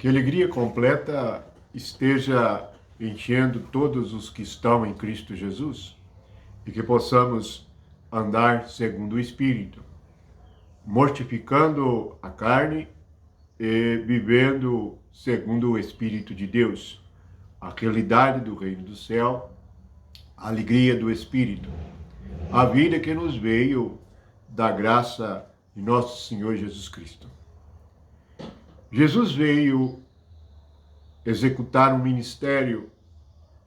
Que a alegria completa esteja enchendo todos os que estão em Cristo Jesus e que possamos andar segundo o Espírito, mortificando a carne e vivendo segundo o Espírito de Deus, a realidade do reino do céu, a alegria do Espírito, a vida que nos veio da graça de nosso Senhor Jesus Cristo. Jesus veio executar um ministério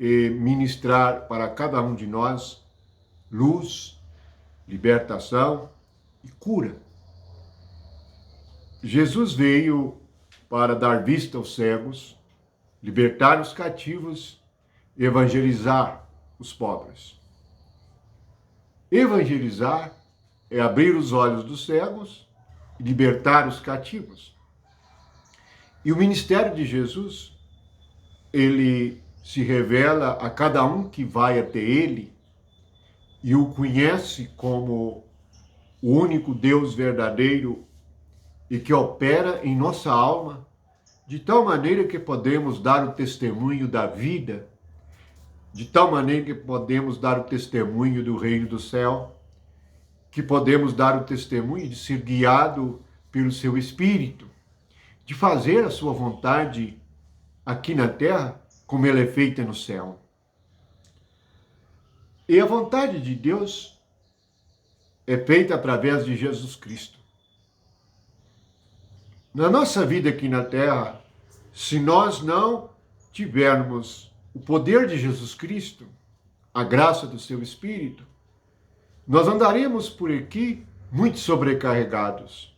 e ministrar para cada um de nós luz, libertação e cura. Jesus veio para dar vista aos cegos, libertar os cativos e evangelizar os pobres. Evangelizar é abrir os olhos dos cegos e libertar os cativos. E o ministério de Jesus, ele se revela a cada um que vai até ele e o conhece como o único Deus verdadeiro e que opera em nossa alma, de tal maneira que podemos dar o testemunho da vida, de tal maneira que podemos dar o testemunho do reino do céu, que podemos dar o testemunho de ser guiado pelo seu Espírito, de fazer a sua vontade aqui na terra, como ela é feita no céu. E a vontade de Deus é feita através de Jesus Cristo. Na nossa vida aqui na terra, se nós não tivermos o poder de Jesus Cristo, a graça do seu Espírito, nós andaremos por aqui muito sobrecarregados,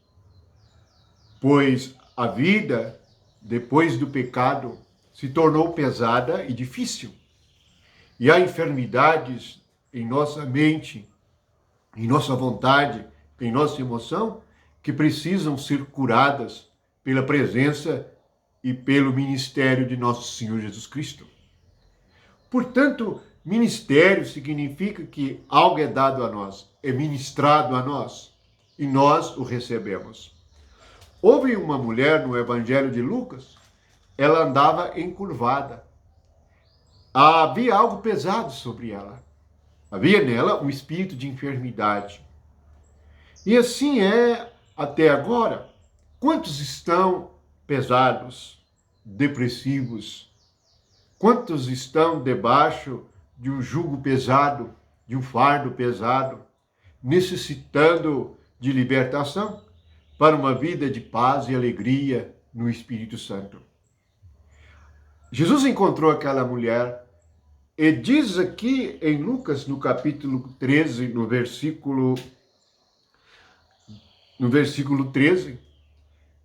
pois a vida, depois do pecado, se tornou pesada e difícil. E há enfermidades em nossa mente, em nossa vontade, em nossa emoção, que precisam ser curadas pela presença e pelo ministério de nosso Senhor Jesus Cristo. Portanto, ministério significa que algo é dado a nós, é ministrado a nós, e nós o recebemos. Houve uma mulher no Evangelho de Lucas, ela andava encurvada. Havia algo pesado sobre ela. Havia nela um espírito de enfermidade. E assim é até agora. Quantos estão pesados, depressivos? Quantos estão debaixo de um jugo pesado, de um fardo pesado, necessitando de libertação para uma vida de paz e alegria no Espírito Santo? Jesus encontrou aquela mulher e diz aqui em Lucas, no capítulo 13, no versículo 13,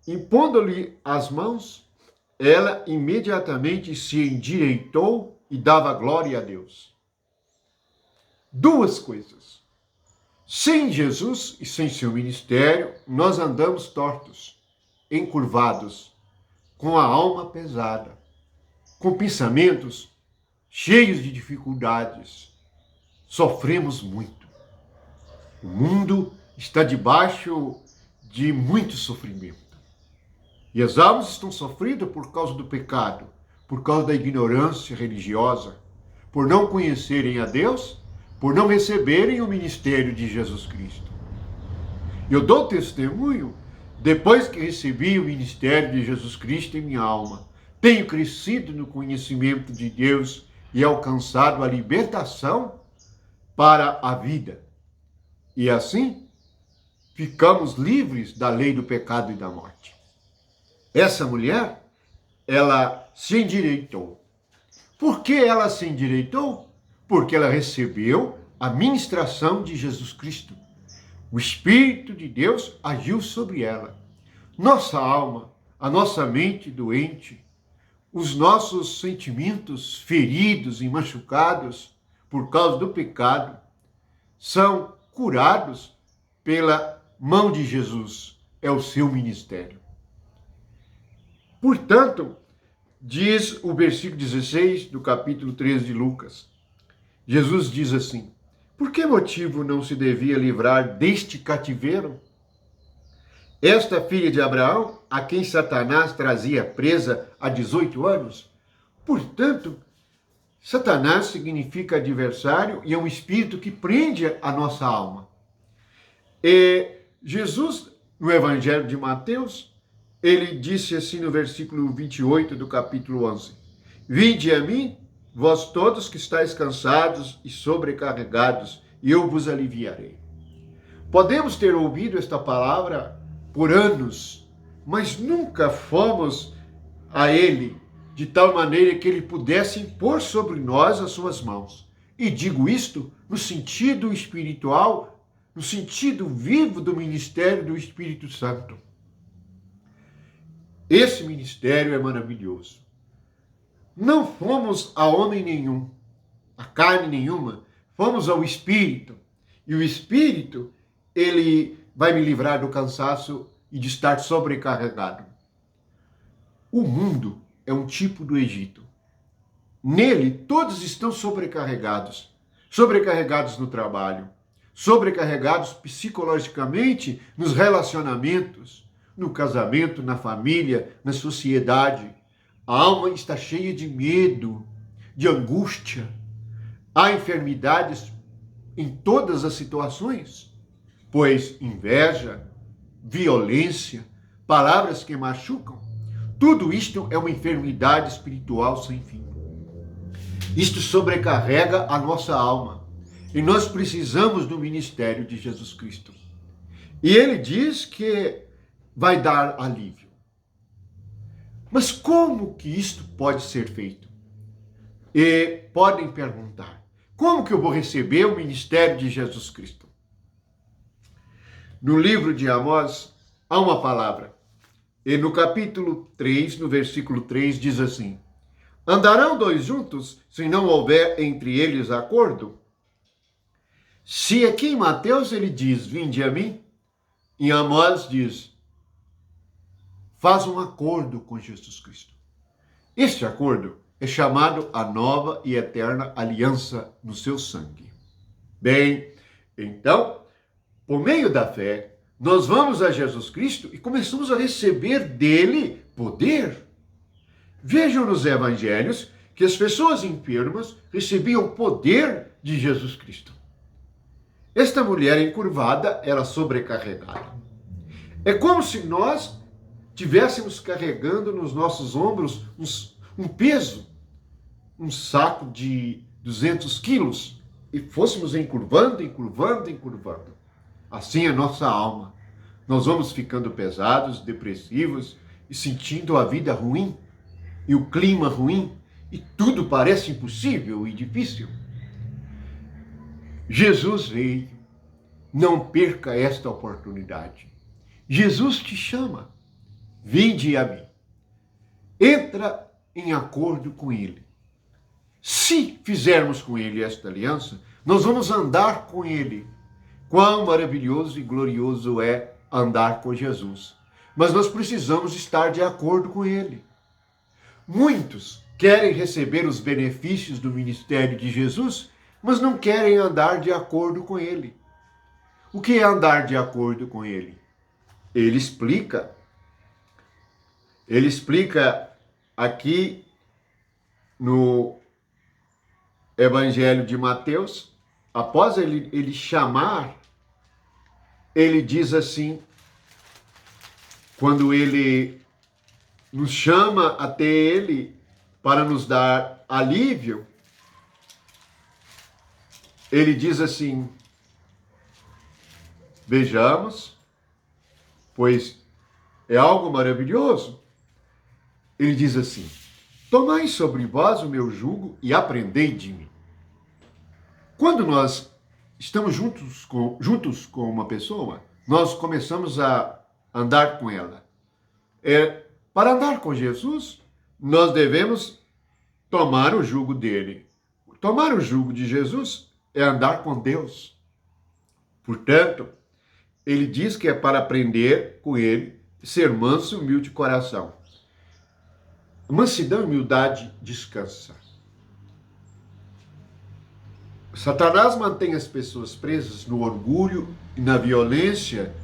impondo-lhe as mãos, ela imediatamente se endireitou e dava glória a Deus. Duas coisas. Sem Jesus e sem seu ministério, nós andamos tortos, encurvados, com a alma pesada, com pensamentos cheios de dificuldades. Sofremos muito. O mundo está debaixo de muito sofrimento. E as almas estão sofrendo por causa do pecado, por causa da ignorância religiosa, por não conhecerem a Deus, por não receberem o ministério de Jesus Cristo. Eu dou testemunho, depois que recebi o ministério de Jesus Cristo em minha alma, tenho crescido no conhecimento de Deus e alcançado a libertação para a vida. E assim, ficamos livres da lei do pecado e da morte. Essa mulher, ela se endireitou. Por que ela se endireitou? Porque ela recebeu a ministração de Jesus Cristo. O Espírito de Deus agiu sobre ela. Nossa alma, a nossa mente doente, os nossos sentimentos feridos e machucados por causa do pecado, são curados pela mão de Jesus. É o seu ministério. Portanto, diz o versículo 16 do capítulo 13 de Lucas, Jesus diz assim: por que motivo não se devia livrar deste cativeiro? Esta filha de Abraão a quem Satanás trazia presa há 18 anos? Portanto, Satanás significa adversário e é um espírito que prende a nossa alma. E Jesus, no Evangelho de Mateus, ele disse assim no versículo 28 do capítulo 11: Vinde a mim, vós todos que estáis cansados e sobrecarregados, e eu vos aliviarei. Podemos ter ouvido esta palavra por anos, mas nunca fomos a ele de tal maneira que ele pudesse impor sobre nós as suas mãos. E digo isto no sentido espiritual, no sentido vivo do ministério do Espírito Santo. Esse ministério é maravilhoso. Não fomos a homem nenhum, a carne nenhuma, fomos ao Espírito. E o Espírito, ele vai me livrar do cansaço e de estar sobrecarregado. O mundo é um tipo do Egito. Nele, todos estão sobrecarregados. Sobrecarregados no trabalho, sobrecarregados psicologicamente nos relacionamentos, no casamento, na família, na sociedade. A alma está cheia de medo, de angústia. Há enfermidades em todas as situações, pois inveja, violência, palavras que machucam, tudo isto é uma enfermidade espiritual sem fim. Isto sobrecarrega a nossa alma e nós precisamos do ministério de Jesus Cristo. E ele diz que vai dar alívio. Mas como que isto pode ser feito? E podem perguntar, como que eu vou receber o ministério de Jesus Cristo? No livro de Amós, há uma palavra. E no capítulo 3, no versículo 3, diz assim: Andarão dois juntos, se não houver entre eles acordo? Se aqui em Mateus ele diz, vinde a mim, em Amós diz, faz um acordo com Jesus Cristo. Este acordo é chamado a nova e eterna aliança no seu sangue. Bem, então, por meio da fé, nós vamos a Jesus Cristo e começamos a receber dele poder. Vejam nos evangelhos que as pessoas enfermas recebiam o poder de Jesus Cristo. Esta mulher encurvada era sobrecarregada. É como se nós tivéssemos carregando nos nossos ombros um peso, um saco de 200 quilos, e fôssemos encurvando. Assim é a nossa alma. Nós vamos ficando pesados, depressivos e sentindo a vida ruim e o clima ruim e tudo parece impossível e difícil. Jesus veio. Não perca esta oportunidade. Jesus te chama. Vinde a mim. Entra em acordo com ele. Se fizermos com ele esta aliança, nós vamos andar com ele. Quão maravilhoso e glorioso é andar com Jesus. Mas nós precisamos estar de acordo com ele. Muitos querem receber os benefícios do ministério de Jesus, mas não querem andar de acordo com ele. O que é andar de acordo com ele? Ele explica aqui no Evangelho de Mateus, após ele chamar, ele diz assim, quando ele nos chama até ele para nos dar alívio, ele diz assim, vejamos, pois é algo maravilhoso. Ele diz assim, tomai sobre vós o meu jugo e aprendei de mim. Quando nós estamos juntos com uma pessoa, nós começamos a andar com ela. Para andar com Jesus, nós devemos tomar o jugo dele. Tomar o jugo de Jesus é andar com Deus. Portanto, ele diz que é para aprender com ele, ser manso e humilde de coração. Mansidão e humildade descansa. Satanás mantém as pessoas presas no orgulho e na violência,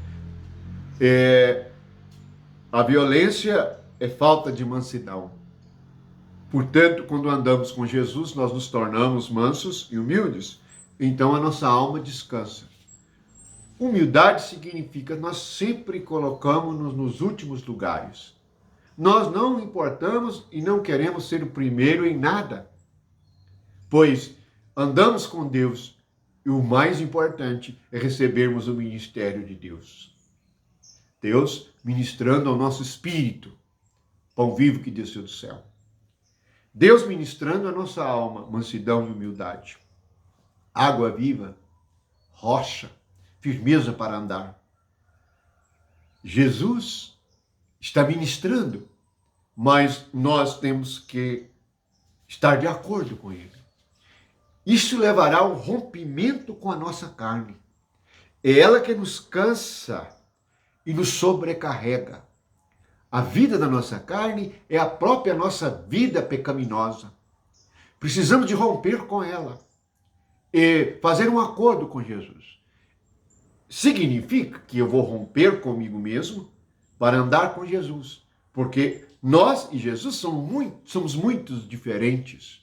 A violência é falta de mansidão. Portanto, quando andamos com Jesus, nós nos tornamos mansos e humildes. Então a nossa alma descansa. Humildade significa nós sempre colocamos-nos nos últimos lugares. Nós não importamos e não queremos ser o primeiro em nada, pois andamos com Deus e o mais importante é recebermos o ministério de Deus. Deus ministrando ao nosso espírito, pão vivo que desceu do céu. Deus ministrando a nossa alma, mansidão e humildade. Água viva, rocha, firmeza para andar. Jesus está ministrando, mas nós temos que estar de acordo com ele. Isso levará ao rompimento com a nossa carne. É ela que nos cansa e nos sobrecarrega. A vida da nossa carne é a própria nossa vida pecaminosa. Precisamos de romper com ela e fazer um acordo com Jesus. Significa que eu vou romper comigo mesmo para andar com Jesus, porque nós e Jesus somos muito diferentes.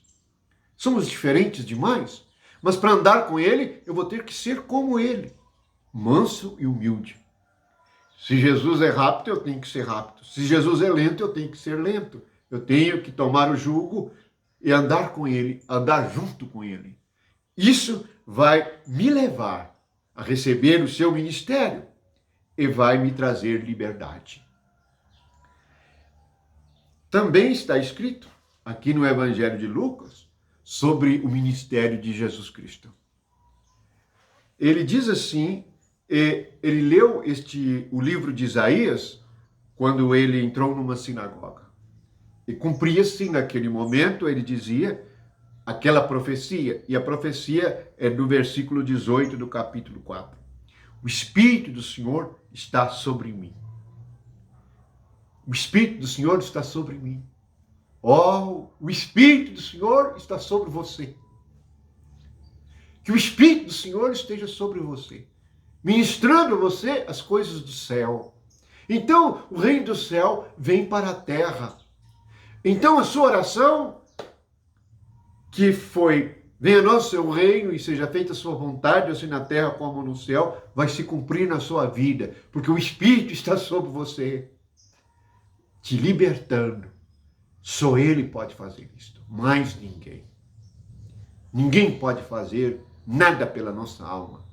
Somos diferentes demais, mas para andar com ele, eu vou ter que ser como ele, manso e humilde. Se Jesus é rápido, eu tenho que ser rápido. Se Jesus é lento, eu tenho que ser lento. Eu tenho que tomar o jugo e andar com ele, andar junto com ele. Isso vai me levar a receber o seu ministério e vai me trazer liberdade. Também está escrito aqui no Evangelho de Lucas sobre o ministério de Jesus Cristo. Ele diz assim, ele leu o livro de Isaías quando ele entrou numa sinagoga. E cumpria-se naquele momento, ele dizia, aquela profecia, e a profecia é do versículo 18 do capítulo 4. O Espírito do Senhor está sobre mim. O Espírito do Senhor está sobre mim. Oh, o Espírito do Senhor está sobre você. Que o Espírito do Senhor esteja sobre você, ministrando a você as coisas do céu. Então, o reino do céu vem para a terra. Então, a sua oração, que foi, venha nosso seu reino e seja feita a sua vontade, assim na terra como no céu, vai se cumprir na sua vida, porque o Espírito está sobre você, te libertando. Só Ele pode fazer isto, mais ninguém. Ninguém pode fazer nada pela nossa alma,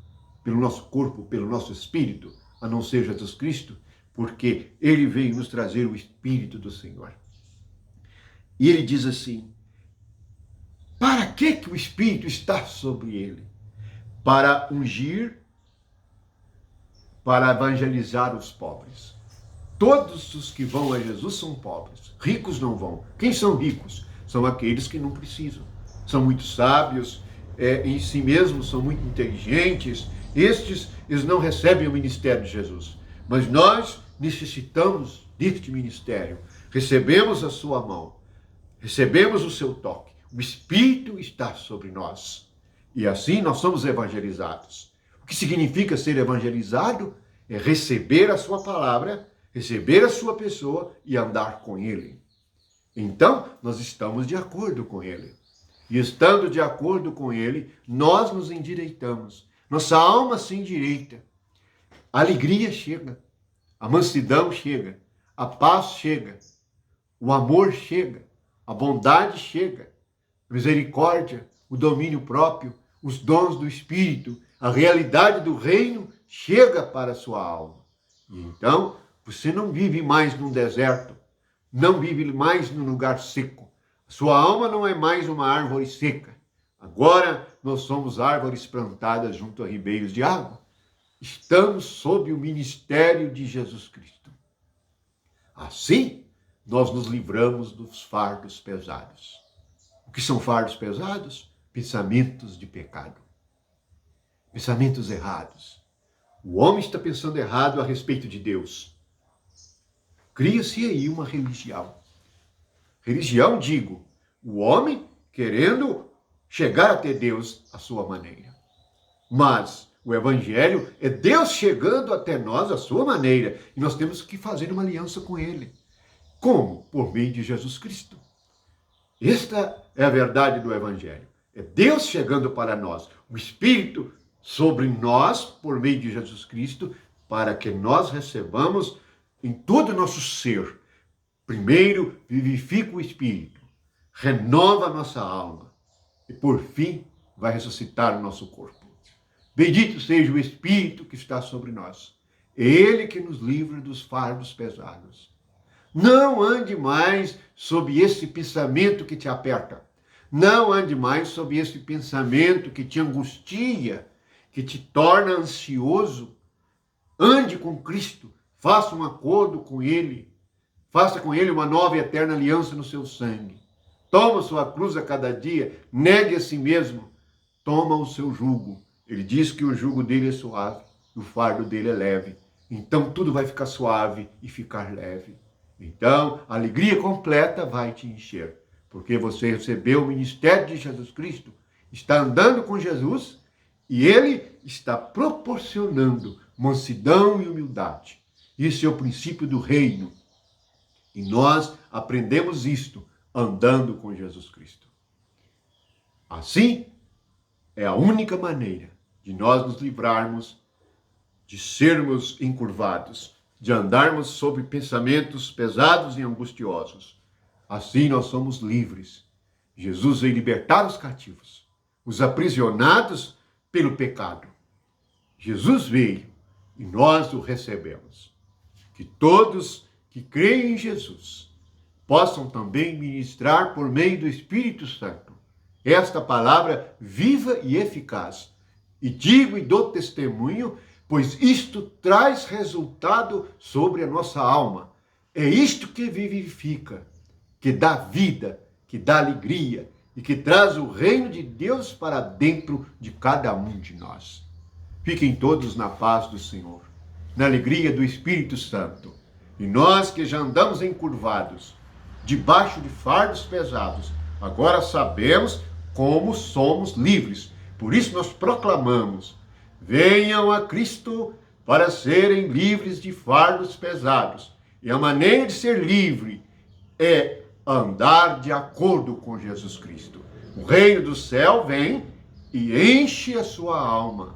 pelo nosso corpo, pelo nosso espírito, a não ser Jesus Cristo, porque Ele veio nos trazer o Espírito do Senhor. E Ele diz assim, para que o Espírito está sobre Ele? Para ungir, para evangelizar os pobres. Todos os que vão a Jesus são pobres, ricos não vão. Quem são ricos? São aqueles que não precisam. São muito sábios, em si mesmos são muito inteligentes. Eles não recebem o ministério de Jesus. Mas nós necessitamos deste ministério. Recebemos a sua mão, recebemos o seu toque. O Espírito está sobre nós. E assim nós somos evangelizados. O que significa ser evangelizado? É receber a sua palavra, receber a sua pessoa e andar com ele. Então, nós estamos de acordo com ele. E estando de acordo com ele, nós nos endireitamos. Nossa alma se endireita. A alegria chega. A mansidão chega. A paz chega. O amor chega. A bondade chega. A misericórdia, o domínio próprio, os dons do Espírito, a realidade do reino chega para a sua alma. E então, você não vive mais num deserto, não vive mais num lugar seco. Sua alma não é mais uma árvore seca. Agora nós somos árvores plantadas junto a ribeiros de água. Estamos sob o ministério de Jesus Cristo. Assim, nós nos livramos dos fardos pesados. O que são fardos pesados? Pensamentos de pecado. Pensamentos errados. O homem está pensando errado a respeito de Deus. Cria-se aí uma religião. Religião, digo, o homem querendo chegar até Deus à sua maneira. Mas O Evangelho é Deus chegando até nós à sua maneira. E nós temos que fazer uma aliança com Ele. Como? Por meio de Jesus Cristo. Esta é a verdade do Evangelho. É Deus chegando para nós. O Espírito sobre nós, por meio de Jesus Cristo, para que nós recebamos em todo o nosso ser. Primeiro, vivifica o Espírito. Renova a nossa alma. E, por fim, vai ressuscitar o nosso corpo. Bendito seja o Espírito que está sobre nós. É Ele que nos livra dos fardos pesados. Não ande mais sob esse pensamento que te aperta. Não ande mais sob esse pensamento que te angustia, que te torna ansioso. Ande com Cristo. Faça um acordo com Ele. Faça com Ele uma nova e eterna aliança no seu sangue. Toma sua cruz a cada dia. Negue a si mesmo. Toma o seu jugo. Ele diz que o jugo dele é suave, o fardo dele é leve. Então tudo vai ficar suave e ficar leve. Então a alegria completa vai te encher, porque você recebeu o ministério de Jesus Cristo, está andando com Jesus e Ele está proporcionando mansidão e humildade. Isso é o princípio do reino. E nós aprendemos isto andando com Jesus Cristo. Assim, é a única maneira de nós nos livrarmos de sermos encurvados, de andarmos sob pensamentos pesados e angustiosos. Assim nós somos livres. Jesus veio libertar os cativos, os aprisionados pelo pecado. Jesus veio e nós o recebemos. Que todos que creem em Jesus possam também ministrar por meio do Espírito Santo esta palavra viva e eficaz. E digo e dou testemunho, pois isto traz resultado sobre a nossa alma. É isto que vivifica, que dá vida, que dá alegria e que traz o reino de Deus para dentro de cada um de nós. Fiquem todos na paz do Senhor, na alegria do Espírito Santo. E nós que já andamos encurvados, debaixo de fardos pesados, agora sabemos como somos livres. Por isso nós proclamamos: venham a Cristo para serem livres de fardos pesados. E a maneira de ser livre é andar de acordo com Jesus Cristo. O reino do céu vem e enche a sua alma.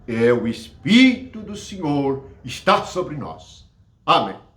É o Espírito do Senhor está sobre nós. Amém.